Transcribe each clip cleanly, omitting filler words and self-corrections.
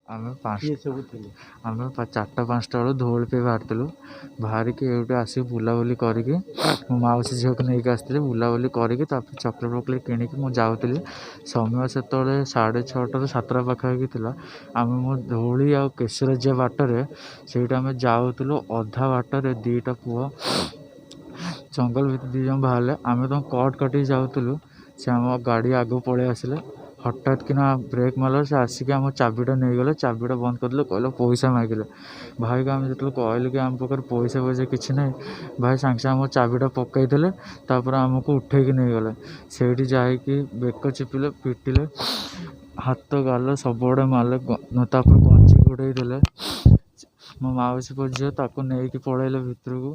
ଆମେ କିଏ ସବୁ ଥିଲେ? ଆମେ 4ଟା-5ଟା ବେଳୁ ଧଉଳି ପାଇଁ ବାହାରିଥିଲୁ। ବାହାରିକି ଏଇଠି ଆସିକି ବୁଲାବୁଲି କରିକି ମୋ ମାଉସୀ ଝିଅକୁ ନେଇକି ଆସିଥିଲି। ବୁଲାବୁଲି କରିକି ତାପରେ ଚକୋଲେଟ୍ ଫକୋଲେଟ୍ କିଣିକି ମୁଁ ଯାଉଥିଲି। ସମୟ ସେତେବେଳେ 6:30ରୁ 7ଟା ପାଖାପାଖି ଥିଲା। ଆମେ ମୋ ଧଉଳି ଆଉ କେଶର ଯିବା ବାଟରେ ସେଇଠି ଆମେ ଯାଉଥିଲୁ। ଅଧା ବାଟରେ 2ଟା ପୁଅ ଜଙ୍ଗଲ ଭିତରେ 2 ଜଣ ବାହାରିଲେ। ଆମେ ତାଙ୍କୁ କଟ୍ କାଟିକି ଯାଉଥିଲୁ। ସେ ଆମ ଗାଡ଼ି ଆଗକୁ ପଳେଇ ଆସିଲେ। ହଠାତ୍ କିନା ବ୍ରେକ୍ ମାରିଲା, ସେ ଆସିକି ଆମ ଚାବିଟା ନେଇଗଲେ। ଚାବିଟା ବନ୍ଦ କରିଦେଲେ, କହିଲେ ପଇସା ମାଗିଲେ। ଭାଇକୁ ଆମେ ଯେତେବେଳେ କହିଲୁ କି ଆମ ପାଖରେ ପଇସା କିଛି ନାହିଁ, ଭାଇ ସାଙ୍ଗେ ସାଙ୍ଗେ ଆମ ଚାବିଟା ପକାଇଦେଲେ। ତାପରେ ଆମକୁ ଉଠେଇକି ନେଇଗଲେ। ସେଇଠି ଯାଇକି ବେକ ଚିପିଲେ, ପିଟିଲେ, ହାତ ଗାଲ ସବୁଆଡ଼େ ମାରିଲେ। ତାପରେ ଗଞ୍ଜି ଘୋଡ଼େଇ ଦେଲେ। ମୋ ମାଉସୀ ପୁଅ ଝିଅ ତାକୁ ନେଇକି ପଳେଇଲେ ଭିତରକୁ।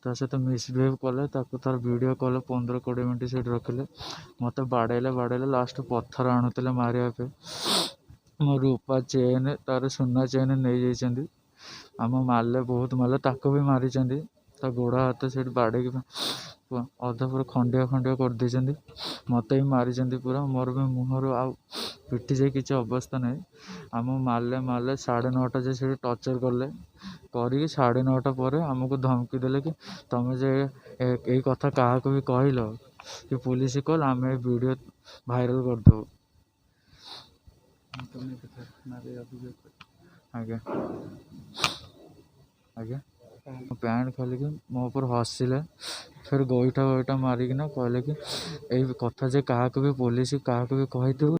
ତା ସହିତ ମିସବିହେଭ୍ କଲେ। ତାର ଭିଡ଼ିଓ କଲ୍ 15-20 ମିନିଟ୍ ସେଇଠି ରଖିଲେ। ମୋତେ ବାଡ଼େଇଲେ ଲାଷ୍ଟ ପଥର ଆଣୁଥିଲେ ମାରିବା ପାଇଁ। ମୋ ରୂପା ଚେନ୍, ତାର ସୁନା ଚେନ୍ ନେଇଯାଇଛନ୍ତି। ଆମ ମାରିଲେ, ବହୁତ ମାରିଲେ। ତାକୁ ବି ମାରିଛନ୍ତି। ତା ଗୋଡ଼ ହାତ ସେଇଠି ବାଡ଼େଇକି ଅଧା ପୁରା ଖଣ୍ଡିଆ କରିଦେଇଛନ୍ତି। ମୋତେ ବି ମାରିଛନ୍ତି ପୁରା। ମୋର ବି ମୁହଁରୁ ଆଉ ପିଠି ଯାଇ କିଛି ଅବସ୍ଥା ନାହିଁ। ଆମକୁ ମାରିଲେ 9:30 ଯାଏ ସେଇଠି ଟର୍ଚର୍ କଲେ। କରିକି 9:30 ପରେ ଆମକୁ ଧମକି ଦେଲେ କି ତମେ ଯେ ଏଇ କଥା କାହାକୁ ବି କହିଲ କି ପୁଲିସ୍ କଲ୍, ଆମେ ଏ ଭିଡ଼ିଓ ଭାଇରାଲ୍ କରିଦେବୁ। ଆଜ୍ଞା ପ୍ୟାଣ୍ଟ ଖୋଲିକି ମୋ ଉପରେ ହସିଲେ। ଫେର୍ ଗୋଇଠା ମାରିକିନା କହିଲେ କି ଏଇ କଥା ଯେ କାହାକୁ ବି ପୁଲିସ୍ କାହାକୁ ବି କହିଥିବୁ